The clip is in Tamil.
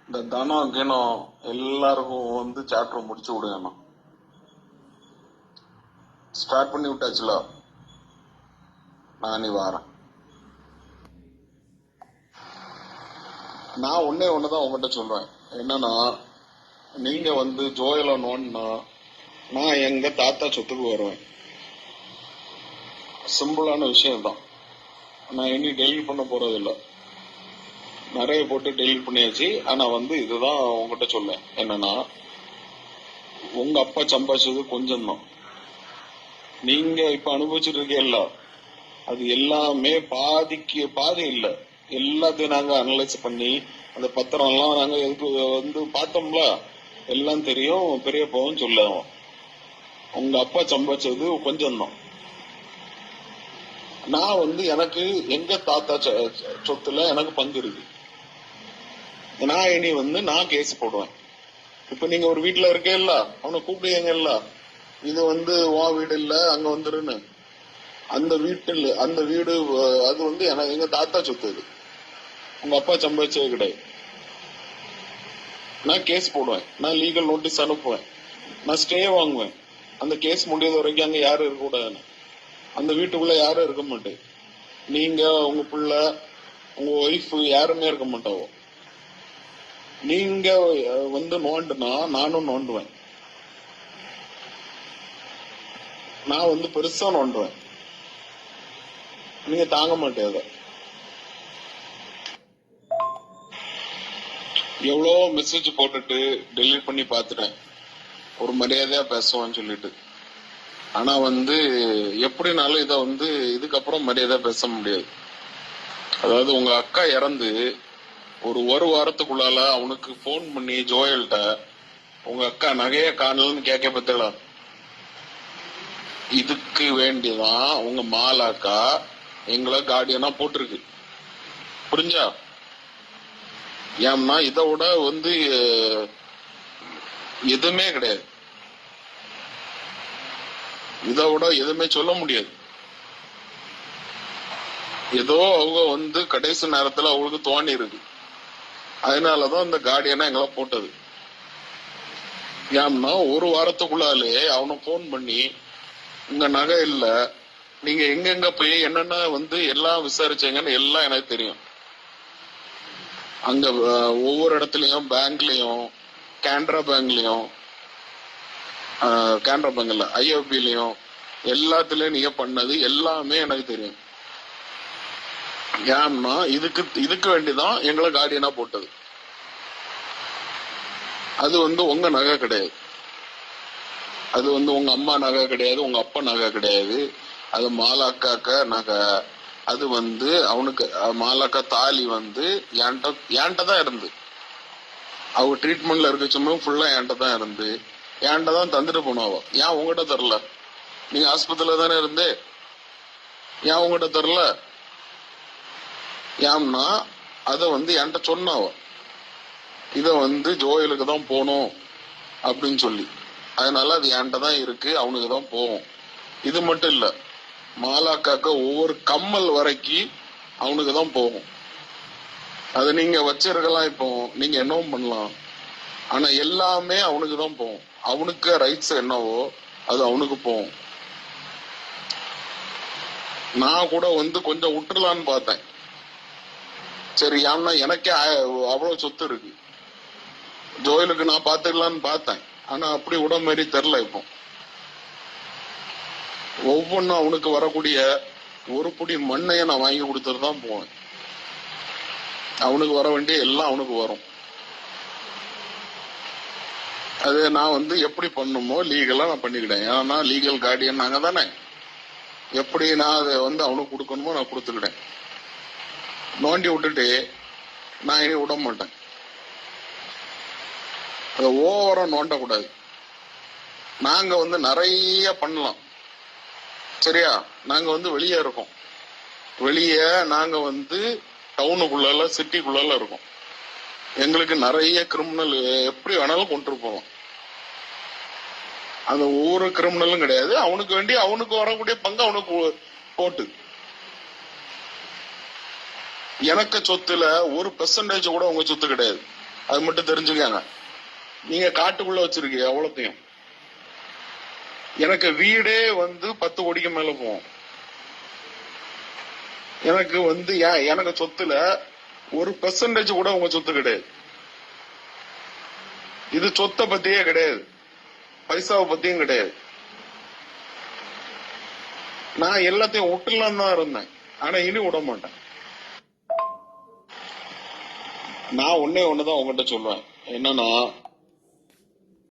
இந்த தனம் கிணம் எல்லாருக்கும் வந்து சாப்டர் முடிச்சு விடுங்கண்ணா. ஸ்டார்ட் பண்ணி விட்டாச்சுல, நான் நீ வாரேன். நான் ஒன்னே ஒண்ணுதான் உங்ககிட்ட சொல்றேன். என்னன்னா, நீங்க வந்து ஜோயல நோன்னா நான் எங்க தாத்தா சொத்துக்கு வருவேன். சிம்பிளான விஷயம் தான். நான் இனி டெலிட் பண்ண போறது இல்ல. நிறைய போட்டு டெலிட் பண்ணியாச்சு. ஆனா வந்து இதுதான் உங்ககிட்ட சொல்லேன். என்னன்னா, உங்க அப்பா சம்பாதிச்சது கொஞ்சம் தான். நீங்க இப்ப அனுபவிச்சுட்டு இருக்கீல்ல, அது எல்லாமே பாதிக்கு பாதி இல்ல. எல்லாத்தையும் நாங்க அனலைஸ் பண்ணி அந்த பத்திரம் எல்லாம் நாங்க எதுக்கு வந்து பார்த்தோம்ல, எல்லாம் தெரியும். பெரியப்பாவும் சொல்லுவோம், உங்க அப்பா சம்பாதிச்சது கொஞ்சம் தான். நான் வந்து எனக்கு எங்க தாத்தா சொத்துல எனக்கு பங்கு இருக்கு. நான் இனி வந்து நான் கேஸ் போடுவேன். இப்ப நீங்க ஒரு வீட்டுல இருக்கேல்ல, அவனை கூப்பிடுவீங்கல்ல, இது வந்து உன் வீடு இல்ல அங்க வந்துருன்னு. அந்த வீட்டுல அந்த வீடு அது வந்து எங்க தாத்தா சொத்து. அது உங்க அப்பா சம்பாதிச்சது கிடையாது. நான் கேஸ் போடுவேன், நான் லீகல் நோட்டீஸ் அனுப்புவேன், நான் ஸ்டே வாங்குவேன். அந்த கேஸ் முடியாத வரைக்கும் அங்க யாரும் இருக்க கூடாதுன்னு. அந்த வீட்டுக்குள்ள யாரும் இருக்க மாட்டேன். நீங்க, உங்க பிள்ளை, உங்க ஒய்ஃப் யாருமே இருக்க மாட்டாவோ. நீங்க வந்து நோண்டுனா நானும் நோண்டுவேன். நான் வந்து பெருசா நோண்டுவேன். நீங்க தாங்க மாட்டேன். எவ்வளோ மெசேஜ் போட்டுட்டு டெலிட் பண்ணி பார்த்துட்டேன், ஒரு மரியாதையா பேசுவான்னு சொல்லிட்டு. ஆனா வந்து எப்படினாலும் இத வந்து இதுக்கப்புறம் மரியாதை பேச முடியாது. அதாவது உங்க அக்கா இறந்து ஒரு வாரத்துக்குள்ளால அவனுக்கு போன் பண்ணி ஜோயல்கிட்ட உங்க அக்கா நகைய காணலன்னு கேட்க பத்தல. இதுக்கு வேண்டிதான் உங்க மாலாக்கா எங்களை கார்டியனா போட்டிருக்கு. புரிஞ்சா? ஏன்னா இதை விட வந்து எதுவுமே கிடையாது. இதை விட எதுவுமே சொல்ல முடியாது. ஏதோ அவங்க வந்து கடைசி நேரத்துல அவங்களுக்கு தோணி இருக்கு. அதனாலதான் இந்த கார்டியனா எங்களை போட்டது. ஏன்னா ஒரு வாரத்துக்குள்ளாலே அவனை போன் பண்ணி உங்க நகை இல்ல, நீங்க எங்கெங்க போய் என்னென்ன வந்து எல்லாம் விசாரிச்சீங்கன்னு எல்லாம் எனக்கு தெரியும். அங்க ஒவ்வொரு இடத்துலயும் பேங்க்லயும், கேனரா பேங்க்லயும், கேனரா பேங்க்ல ஐஎஃபிலையும் எல்லாத்துலயும் நீங்க பண்ணது எல்லாமே எனக்கு தெரியும். ஏன்னா இதுக்கு வேண்டிதான் எங்களை கார்டியனா போட்டது. அது வந்து உங்க நகை கிடையாது, அது வந்து உங்க அம்மா நகை கிடையாது, உங்க அப்பா நகை கிடையாது. அது மாலாக்காக்க நகை. அது வந்து அவனுக்கு மாலாக்கா தாலி வந்து என்கிட்ட தான் இருந்து, அவ ட்ரீட்மெண்ட்ல இருக்க சும்மா ஃபுல்லா என்கிட்ட தான் இருந்து என்கிட்ட தான் தந்துட்டு போனாவோ. ஏன் உங்ககிட்ட தரல? நீங்க ஆஸ்பத்திரியில தானே இருந்து, ஏன் உங்ககிட்ட தரல? ஏன்னா அத வந்து என்கிட்ட சொன்னாவோ, இத வந்து ஜோயலுக்கு தான் போகணும் அப்படின்னு சொல்லி. அதனால அது என்கிட்ட தான் இருக்கு, அவனுக்கு தான் போகும். இது மட்டும் இல்ல, மாலாக்காக்க ஒவ்வொரு கம்மல் வரைக்கும் அவனுக்கு தான் போகும். அது நீங்க வச்சிருக்கலாம், இப்போ நீங்க என்னவும் பண்ணலாம். ஆனா எல்லாமே அவனுக்கு தான் போகும். அவனுக்கு ரைட்ஸ் என்னவோ அது அவனுக்கு போகும். நான் கூட வந்து கொஞ்சம் விட்டுலான்னு பார்த்தேன். சரி, ஏன்னா எனக்கே அவ்வளவு சொத்து இருக்கு, ஜோயலுக்கு நான் பாத்துக்கலான்னு பார்த்தேன். ஆனா அப்படி விட மாதிரி தெரியல. இப்போ ஒவ்வொன்றும் அவனுக்கு வரக்கூடிய ஒரு புடி மண்ணைய நான் வாங்கி கொடுத்துட்டு தான் போவேன். அவனுக்கு வர வேண்டிய எல்லாம் அவனுக்கு வரும். அது நான் வந்து எப்படி பண்ணுமோ லீகலா நான் பண்ணிக்கிட்டேன். ஏன்னா லீகல் கார்டியன் நாங்க தானே. எப்படி நான் அதை வந்து அவனுக்கு கொடுக்கணுமோ நான் கொடுத்துக்கிட்டேன். நோண்டி விட்டுட்டு நான் இனி விட மாட்டேன். அதை ஓவரா நோண்டக்கூடாது. நாங்க வந்து நிறைய பண்ணலாம், சரியா? நாங்க வந்து வெளியே இருக்கோம். வெளியே நாங்க வந்து டவுனுக்குள்ள சிட்டிக்குள்ள இருக்கோம். எங்களுக்கு நிறைய கிரிமினல் எப்படி வேணாலும் கொண்டு போகலாம். அந்த ஒவ்வொரு கிரிமினலும் கிடையாது, அவனுக்கு வேண்டி அவனுக்கு வரக்கூடிய பங்கு அவனுக்கு போட்டு. எனக்கு சொத்துல ஒரு பெர்சன்டேஜ் கூட உங்க சொத்து கிடையாது. அது மட்டும் தெரிஞ்சுக்கங்க. நீங்க காட்டுக்குள்ள வச்சிருக்கீங்க எவ்வளத்தையும். எனக்கு வீடே 10 கோடிக்கு மேல போகும். எனக்கு எனக்கு சொத்துல 1% கூட உங்க சொத்து கிடையாது. இது சொத்தை பத்தியே கிடையாது, பைசாவை பத்தியும் கிடையாது. நான் எல்லாத்தையும் விட்டுலாம் தான் இருந்தேன், ஆனா இனி விட மாட்டேன். நான் ஒன்னே ஒண்ணுதான் உங்ககிட்ட சொல்லுவேன், என்னன்னா